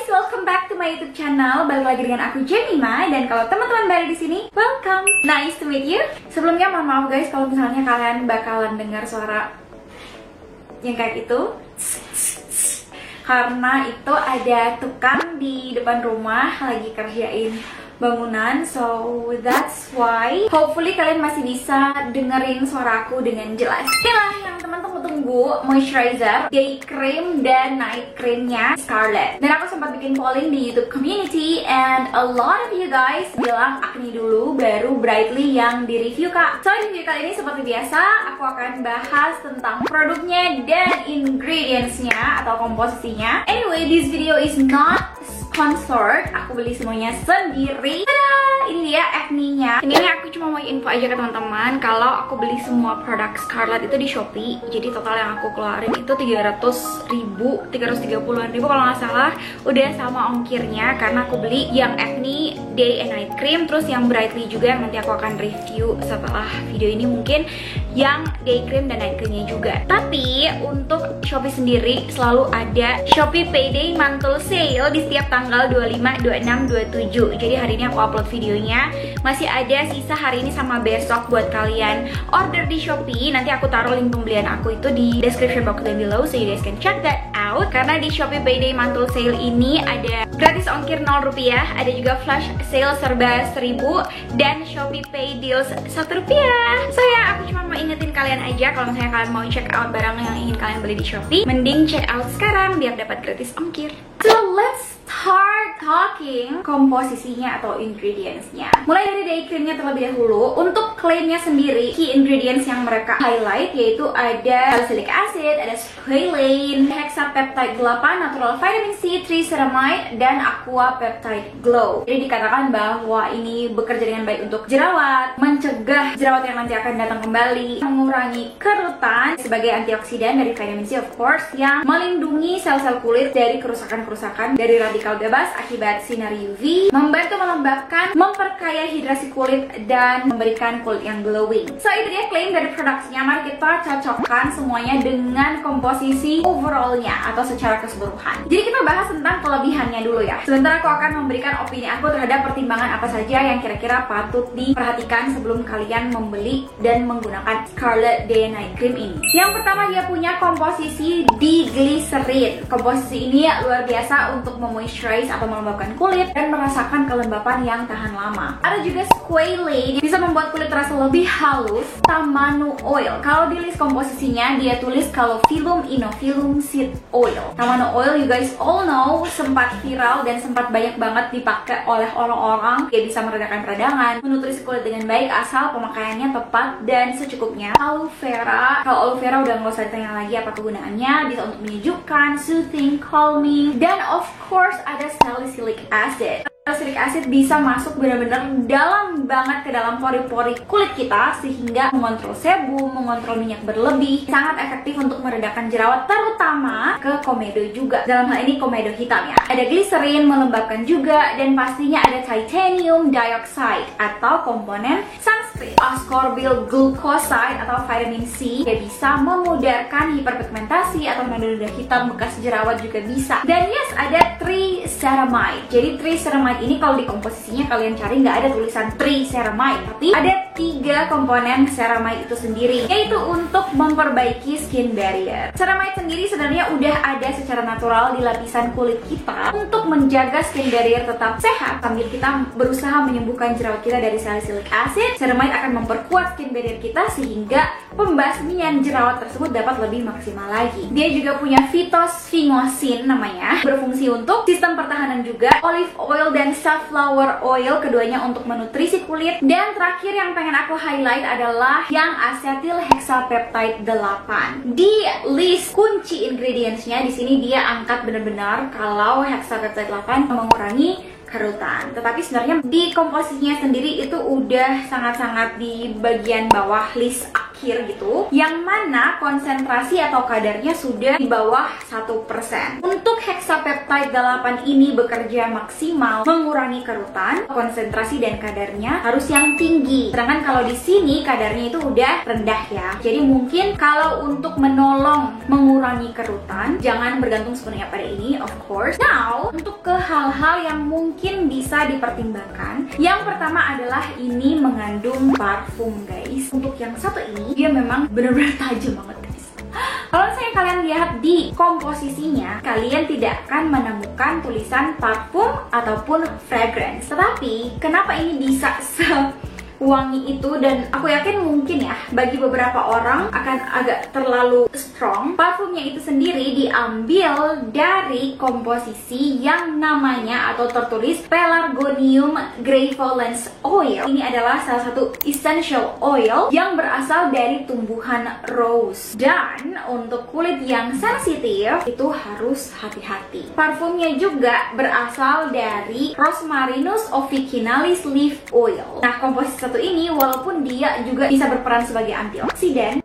guys, welcome back to my YouTube channel. Balik lagi dengan aku Jemima, dan kalau teman-teman baru di sini, welcome. Nice to meet you. Sebelumnya mohon maaf guys kalau misalnya kalian bakalan dengar suara yang kayak gitu, karena itu ada tukang di depan rumah lagi kerjain bangunan, so that's why. Hopefully kalian masih bisa dengerin suara aku dengan jelas. Inilah yang teman-teman tunggu, moisturizer, day cream dan night creamnya Scarlett. Dan aku sempat bikin polling di YouTube community, and a lot of you guys bilang acne dulu baru brightly yang di review kak. So di video kali ini seperti biasa aku akan bahas tentang produknya dan ingredientsnya atau komposisinya. Anyway, this video is not sponsored, aku beli semuanya sendiri. Tada! Ini dia acne-nya. Ini aku cuma mau info aja ke teman-teman kalau aku beli semua produk Scarlett itu di Shopee. Jadi total yang aku keluarin itu 330.000 kalau nggak salah. Udah sama ongkirnya karena aku beli yang acne day and night cream, terus yang brightly juga yang nanti aku akan review setelah video ini, mungkin yang day cream dan night creamnya juga. Tapi untuk Shopee sendiri selalu ada Shopee Payday Mantul Sale di setiap tanggal 25, 26, 27. Jadi hari ini aku upload videonya, masih ada sisa hari ini sama besok buat kalian order di Shopee. Nanti aku taruh link pembelian aku itu di description box down below, so you guys can check that out. Karena di Shopee Payday Mantul Sale ini ada gratis ongkir 0 rupiah, ada juga flash sale serba 1000, dan Shopee Pay Deals 1 rupiah. So ya, aku cuma mau ingetin kalian aja kalau misalnya kalian mau check out barang yang ingin kalian beli di Shopee, mending check out sekarang biar dapat gratis ongkir. So let's start talking komposisinya atau ingredientsnya. Mulai dari day creamnya terlebih dahulu. Untuk claimnya sendiri, key ingredients yang mereka highlight yaitu ada salicylic acid, ada squalane, hexapeptide 8, natural vitamin C, triceramide, dan aqua peptide glow. Jadi dikatakan bahwa ini bekerja dengan baik untuk jerawat, mencegah jerawat yang nanti akan datang kembali, mengurangi kerutan, sebagai antioksidan dari vitamin C of course, yang melindungi sel-sel kulit dari kerusakan-kerusakan dari radikal bebas akibat sinar UV, membantu melembabkan, memperkaya hidrasi kulit, dan memberikan kulit yang glowing. So itu dia klaim dari produknya. Mari kita cocokkan semuanya dengan komposisi overallnya atau secara keseluruhan. Jadi kita bahas tentang kelebihannya dulu ya. Sebentar aku akan memberikan opini aku terhadap pertimbangan apa saja yang kira-kira patut diperhatikan sebelum kalian membeli dan menggunakan Scarlett Day and Night Cream ini. Yang pertama, dia punya komposisi diglycerin. Komposisi ini luar biasa untuk memoisturize atau melembabkan kulit dan merasakan kelembapan yang tahan lama. Ada juga squalane, bisa membuat kulit terasa lebih halus. Tamanu oil, kalau di list komposisinya dia tulis calophyllum inophilum seed oil. Tamanu oil, you guys all know, sempat viral dan sempat banyak banget dipakai oleh orang-orang. Dia bisa meredakan peradangan, menutrisi kulit dengan baik asal pemakaiannya tepat dan secukupnya. Aloe vera, kalau aloe vera udah nggak usah ditanya lagi apa kegunaannya, bisa untuk menyejukkan, soothing, calming, dan of course ada salicylic acid. Salicylic acid bisa masuk benar-benar dalam banget ke dalam pori-pori kulit kita sehingga mengontrol sebum, mengontrol minyak berlebih, sangat efektif untuk meredakan jerawat, terutama ke komedo juga. Dalam hal ini komedo hitam ya. Ada glycerin, melembabkan juga, dan pastinya ada titanium dioxide atau komponen sunscreen. Ascorbyl glucoside atau vitamin C dia bisa memudarkan hiperpigmentasi atau noda-noda hitam bekas jerawat juga bisa. Dan yes, ada triceramide. Jadi triceramide ini kalau di komposisinya kalian cari nggak ada tulisan triceramide, tapi ada 3 komponen ceramide itu sendiri, yaitu untuk memperbaiki skin barrier. Ceramide sendiri sebenarnya udah ada secara natural di lapisan kulit kita untuk menjaga skin barrier tetap sehat sambil kita berusaha menyembuhkan jerawat kita dari salicylic acid. Ceramide akan memperkuat skin barrier kita sehingga pembasmian jerawat tersebut dapat lebih maksimal lagi. Dia juga punya phytosphingosine namanya, berfungsi untuk sistem pertahanan juga. Olive oil dan safflower oil, keduanya untuk menutrisi kulit. Dan terakhir yang pengen aku highlight adalah yang acetyl hexapeptide 8. Di list kunci ingredientsnya di sini dia angkat benar-benar kalau hexapeptide 8 mengurangi kerutan. Tetapi sebenarnya di komposisinya sendiri itu udah sangat-sangat di bagian bawah list akhir gitu, yang mana konsentrasi atau kadarnya sudah di bawah 1%. Untuk hexapeptide 8 ini bekerja maksimal mengurangi kerutan, konsentrasi dan kadarnya harus yang tinggi. Sedangkan kalau di sini kadarnya itu udah rendah ya. Jadi mungkin kalau untuk menolong mengurangi kerutan, jangan bergantung sepenuhnya pada ini, of course. Now, untuk ke hal-hal yang mungkin bisa dipertimbangkan. Yang pertama adalah ini mengandung parfum guys. Untuk yang satu ini dia memang benar-benar tajam banget guys. Kalau misalnya kalian lihat di komposisinya, kalian tidak akan menemukan tulisan parfum ataupun fragrance. Tetapi kenapa ini bisa wangi itu, dan aku yakin mungkin ya bagi beberapa orang akan agak terlalu strong. Parfumnya itu sendiri diambil dari komposisi yang namanya atau tertulis Pelargonium græfolense oil. Ini adalah salah satu essential oil yang berasal dari tumbuhan rose. Dan untuk kulit yang sensitif itu harus hati-hati. Parfumnya juga berasal dari Rosmarinus officinalis leaf oil. Nah, komposisi satu ini walaupun dia juga bisa berperan sebagai antioksidan,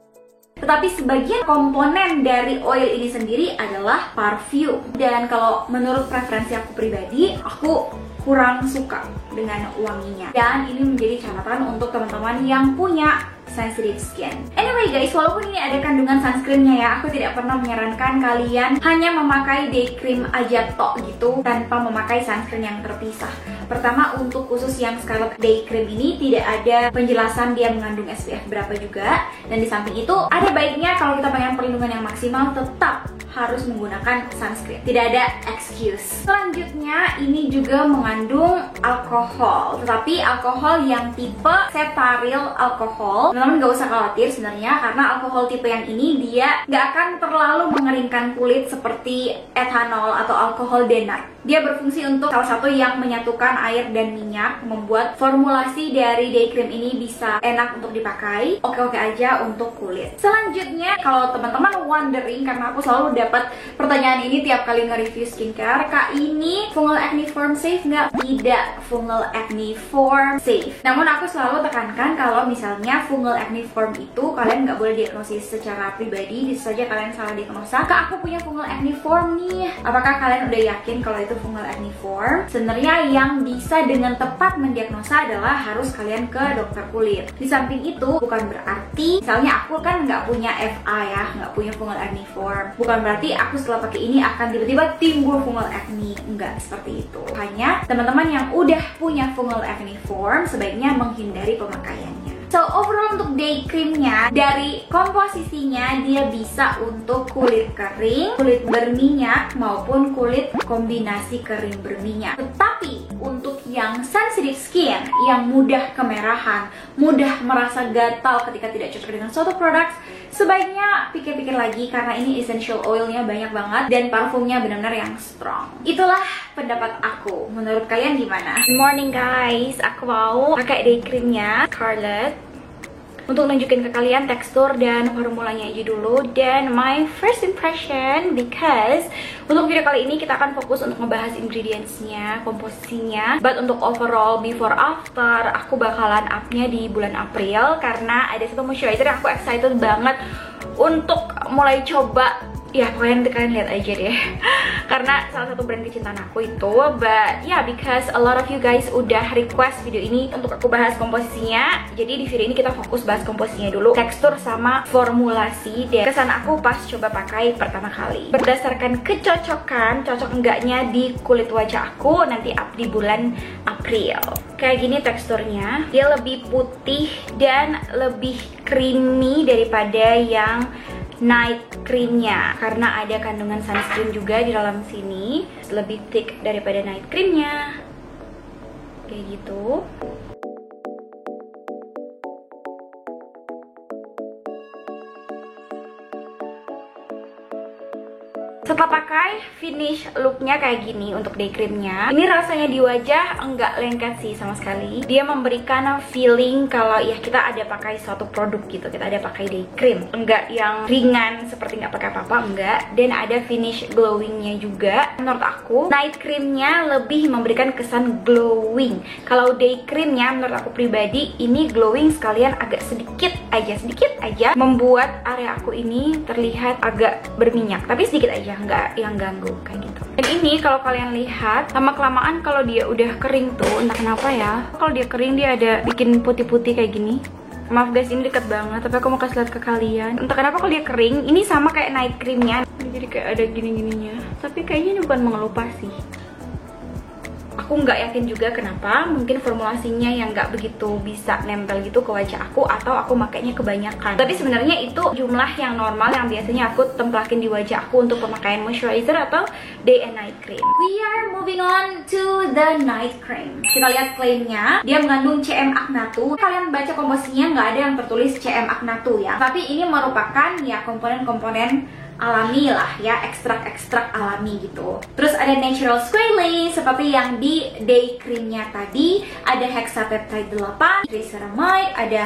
tetapi sebagian komponen dari oil ini sendiri adalah parfum. Dan kalau menurut preferensi aku pribadi, aku kurang suka dengan wanginya. Dan ini menjadi catatan untuk teman-teman yang punya sensitive skin. Anyway guys, walaupun ini ada kandungan sunscreennya ya, aku tidak pernah menyarankan kalian hanya memakai day cream aja tok gitu tanpa memakai sunscreen yang terpisah. Pertama, untuk khusus yang Scarlett Day Cream ini tidak ada penjelasan dia mengandung SPF berapa juga. Dan di samping itu, ada baiknya kalau kita pengen perlindungan yang maksimal tetap harus menggunakan sunscreen. Tidak ada excuse. Selanjutnya, ini juga mengandung alkohol. Tetapi alkohol yang tipe cetyl alkohol. Teman-teman gak usah khawatir sebenarnya, karena alkohol tipe yang ini dia gak akan terlalu mengeringkan kulit seperti ethanol atau alkohol denat. Dia berfungsi untuk salah satu yang menyatukan air dan minyak, membuat formulasi dari day cream ini bisa enak untuk dipakai, oke-oke aja untuk kulit. Selanjutnya, kalau teman-teman wondering, karena aku selalu dapat pertanyaan ini tiap kali nge-review skincare, Kak, ini fungal acne form safe nggak? Tidak, fungal acne form safe. Namun aku selalu tekankan kalau misalnya fungal acne form itu kalian nggak boleh diagnosis secara pribadi. Bisa saja kalian salah diagnosa, Kak, aku punya fungal acne form nih. Apakah kalian udah yakin kalau itu fungal acne form? Sebenarnya yang bisa dengan tepat mendiagnosa adalah harus kalian ke dokter kulit. Di samping itu, bukan berarti misalnya aku kan nggak punya FA ya, nggak punya fungal acne form, bukan berarti aku setelah pakai ini akan tiba-tiba timbul fungal acne. Enggak seperti itu. Hanya teman-teman yang udah punya fungal acne form sebaiknya menghindari pemakaiannya. So overall untuk day creamnya, dari komposisinya dia bisa untuk kulit kering, kulit berminyak, maupun kulit kombinasi kering berminyak. Tetapi untuk yang sensitive skin, yang mudah kemerahan, mudah merasa gatal ketika tidak cocok dengan suatu produk, sebaiknya pikir-pikir lagi karena ini essential oilnya banyak banget dan parfumnya benar-benar yang strong. Itulah pendapat aku. Menurut kalian gimana? Good morning guys, aku mau pakai day creamnya Scarlett untuk nunjukin ke kalian tekstur dan formulanya aja dulu dan my first impression, because untuk video kali ini kita akan fokus untuk ngebahas ingredientsnya, komposisinya. But untuk overall before after, aku bakalan upnya di bulan April karena ada satu moisturizer yang aku excited banget untuk mulai coba. Ya pokoknya nanti kalian lihat aja deh karena salah satu brand kecintaan aku itu. But yeah, because a lot of you guys udah request video ini untuk aku bahas komposisinya, jadi di video ini kita fokus bahas komposisinya dulu, tekstur sama formulasi dan kesan aku pas coba pakai pertama kali. Berdasarkan kecocokan, cocok enggaknya di kulit wajah aku, nanti up di bulan April. Kayak gini teksturnya, dia lebih putih dan lebih creamy daripada yang night creamnya karena ada kandungan sunscreen juga di dalam sini, lebih thick daripada night creamnya kayak gitu. Setelah pakai, finish looknya kayak gini untuk day creamnya. Ini rasanya di wajah enggak lengket sih sama sekali. Dia memberikan feeling kalau ya kita ada pakai suatu produk gitu, kita ada pakai day cream. Enggak yang ringan seperti nggak pakai apa-apa, enggak. Dan ada finish glowingnya juga. Menurut aku, night creamnya lebih memberikan kesan glowing. Kalau day creamnya menurut aku pribadi ini glowing sekalian agak sedikit aja membuat area aku ini terlihat agak berminyak, tapi sedikit aja, nggak yang ganggu kayak gitu. Dan ini kalau kalian lihat lama kelamaan kalau dia udah kering tuh, entah kenapa ya, kalau dia kering dia ada bikin putih-putih kayak gini. Maaf guys, ini deket banget, tapi aku mau kasih lihat ke kalian. Entah kenapa kalau dia kering, ini sama kayak night creamnya, jadi kayak ada gini-gininya. Tapi kayaknya ini bukan mengelupas sih. Aku nggak yakin juga kenapa, mungkin formulasinya yang nggak begitu bisa nempel gitu ke wajah aku, atau aku makainya kebanyakan. Tapi sebenarnya itu jumlah yang normal yang biasanya aku templakin di wajah aku untuk pemakaian moisturizer atau day and night cream. We are moving on to the night cream. Kita lihat klaimnya, dia mengandung CM Acnatu. Kalian baca komposisinya nggak ada yang tertulis CM Acnatu ya, tapi ini merupakan ya komponen-komponen alami lah ya, ekstrak-ekstrak alami gitu. Terus ada natural squalane seperti yang di day creamnya tadi, ada hexapeptide 8, triceramide, ada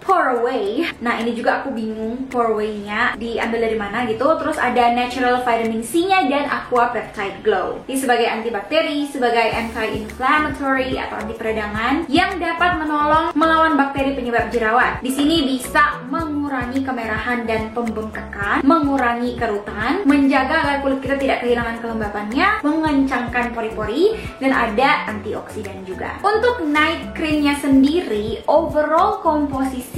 Pore Away. Nah ini juga aku bingung Pore Away-nya diambil dari mana gitu. Terus ada natural vitamin C-nya dan aqua peptide glow. Ini sebagai antibakteri, sebagai anti-inflammatory atau anti peradangan yang dapat menolong melawan bakteri penyebab jerawat. Di sini bisa mengurangi kemerahan dan pembengkakan, mengurangi kerutan, menjaga agar kulit kita tidak kehilangan kelembapannya, mengencangkan pori-pori, dan ada antioksidan juga. Untuk night creamnya sendiri, overall komposisinya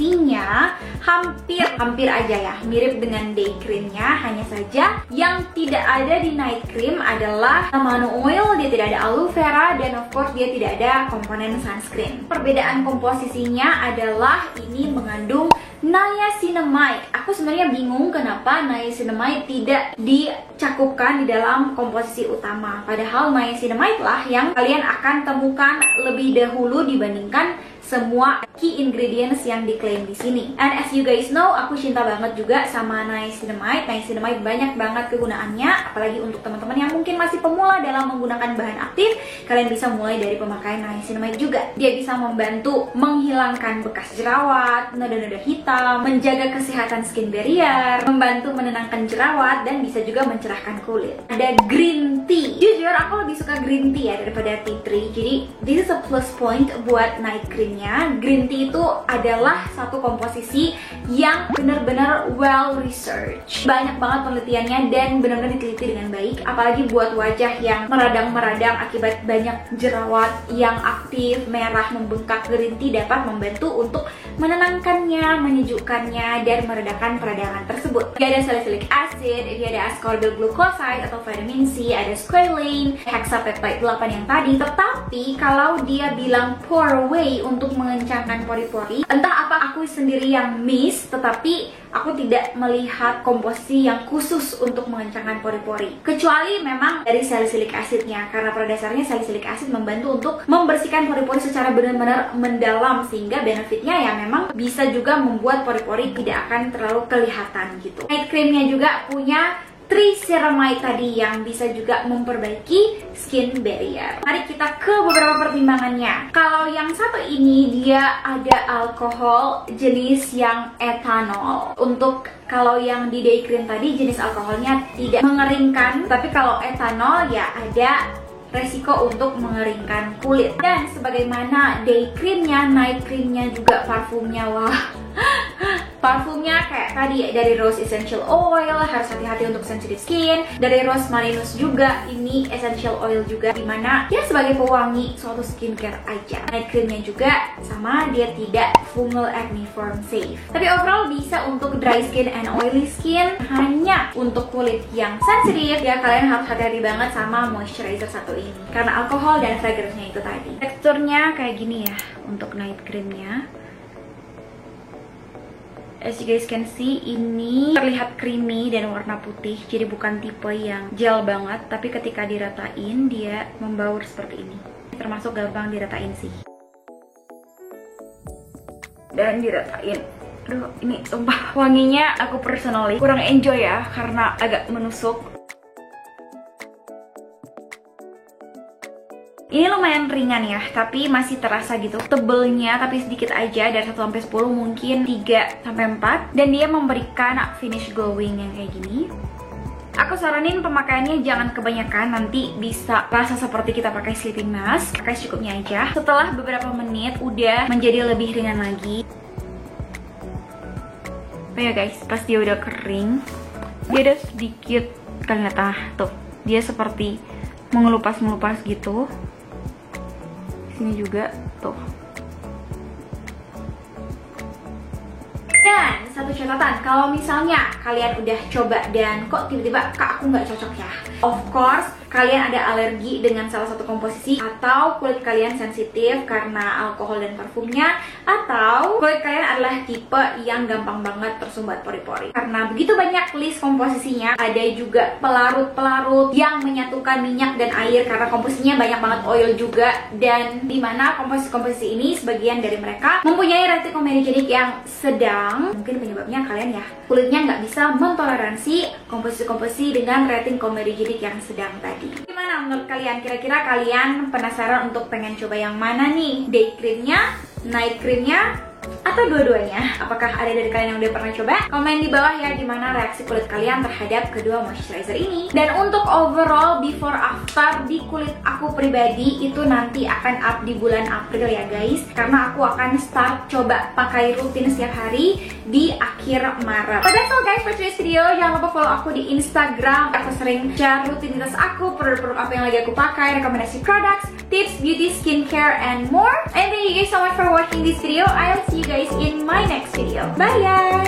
hampir aja ya mirip dengan day creamnya, hanya saja yang tidak ada di night cream adalah mano oil, dia tidak ada aloe vera, dan of course dia tidak ada komponen sunscreen. Perbedaan komposisinya adalah ini mengandung niacinamide. Aku sebenarnya bingung kenapa niacinamide tidak dicakupkan di dalam komposisi utama, padahal niacinamide lah yang kalian akan temukan lebih dahulu dibandingkan semua key ingredients yang diklaim di sini. And as you guys know, aku cinta banget juga sama niacinamide. Niacinamide banyak banget kegunaannya, apalagi untuk teman-teman yang mungkin masih pemula dalam menggunakan bahan aktif. Kalian bisa mulai dari pemakaian niacinamide juga. Dia bisa membantu menghilangkan bekas jerawat, noda-noda hitam, menjaga kesehatan skin barrier, membantu menenangkan jerawat, dan bisa juga mencerahkan kulit. Ada green tea. Jujur aku lebih suka green tea ya daripada tea tree. Jadi this is a plus point buat night cream. Green tea itu adalah satu komposisi yang benar-benar well research. Banyak banget penelitiannya dan benar-benar diteliti dengan baik. Apalagi buat wajah yang meradang-meradang akibat banyak jerawat yang aktif, merah, membengkak, green tea dapat membantu untuk menenangkannya, menyejukkannya, dan meredakan peradangan tersebut. Dia ada salicylic acid, dia ada ascorbyl glucoside atau vitamin C, ada squalane, hexapeptide 8 yang tadi. Tetapi kalau dia bilang Pore Away untuk mengencangkan pori-pori, entah apa aku sendiri yang miss, tetapi aku tidak melihat komposisi yang khusus untuk mengencangkan pori-pori, kecuali memang dari salicylic acidnya, karena pada dasarnya salicylic acid membantu untuk membersihkan pori-pori secara benar-benar mendalam, sehingga benefitnya ya memang bisa juga membuat pori-pori tidak akan terlalu kelihatan gitu. Night creamnya juga punya triceramide tadi yang bisa juga memperbaiki skin barrier. Mari kita ke beberapa pertimbangannya. Kalau yang satu ini dia ada alkohol jenis yang etanol. Untuk kalau yang di day cream tadi jenis alkoholnya tidak mengeringkan, tapi kalau etanol ya ada resiko untuk mengeringkan kulit. Dan sebagaimana day creamnya, night creamnya juga parfumnya, wah parfumnya kayak tadi dari rose essential oil, harus hati-hati untuk sensitive skin. Dari rose marinus juga, ini essential oil juga, dimana ya sebagai pewangi suatu skincare aja. Night creamnya juga sama, dia tidak fungal acne form safe. Tapi overall bisa untuk dry skin and oily skin. Hanya untuk kulit yang sensitif ya kalian harus hati-hati banget sama moisturizer satu ini, karena alkohol dan fragrance-nya itu tadi. Teksturnya kayak gini ya untuk night creamnya. As you guys can see, ini terlihat creamy dan warna putih, jadi bukan tipe yang gel banget, tapi ketika diratain dia membaur seperti ini. Termasuk gampang diratain sih. Dan diratain. Aduh, ini sumpah wanginya aku personally kurang enjoy ya, karena agak menusuk. Ini lumayan ringan ya, tapi masih terasa gitu tebelnya, tapi sedikit aja. Dari 1 sampai 10 mungkin 3 sampai 4. Dan dia memberikan finish glowing yang kayak gini. Aku saranin pemakaiannya jangan kebanyakan, nanti bisa rasa seperti kita pakai sleeping mask. Pakai secukupnya aja. Setelah beberapa menit udah menjadi lebih ringan lagi. Oh ya guys, pas dia udah kering, dia ada sedikit, kalian lihat tuh, dia seperti mengelupas-ngelupas gitu. Sini juga tuh. Dan satu catatan, kalau misalnya kalian udah coba dan kok tiba-tiba kak aku nggak cocok ya, of course kalian ada alergi dengan salah satu komposisi, atau kulit kalian sensitif karena alkohol dan parfumnya, atau kulit kalian adalah tipe yang gampang banget tersumbat pori-pori. Karena begitu banyak list komposisinya, ada juga pelarut-pelarut yang menyatukan minyak dan air karena komposisinya banyak banget oil juga, dan dimana komposisi-komposisi ini sebagian dari mereka mempunyai rating komedogenik yang sedang. Mungkin penyebabnya kalian ya kulitnya nggak bisa mentoleransi komposisi-komposisi dengan rating komedogenik yang sedang tadi. Gimana menurut kalian? Kira-kira kalian penasaran untuk pengen coba yang mana nih? Day creamnya, night creamnya, atau dua-duanya? Apakah ada dari kalian yang udah pernah coba? Komen di bawah ya gimana reaksi kulit kalian terhadap kedua moisturizer ini. Dan untuk overall before after di kulit aku pribadi itu nanti akan up di bulan April ya guys, karena aku akan start coba pakai rutin setiap hari di akhir Maret. But that's all guys for today's video. Jangan lupa follow aku di Instagram. Aku sering share rutinitas aku, produk-produk apa yang lagi aku pakai, rekomendasi products, tips, beauty, skincare, and more. And thank you guys so much for watching this video. I'll see you guys in my next video. Bye guys!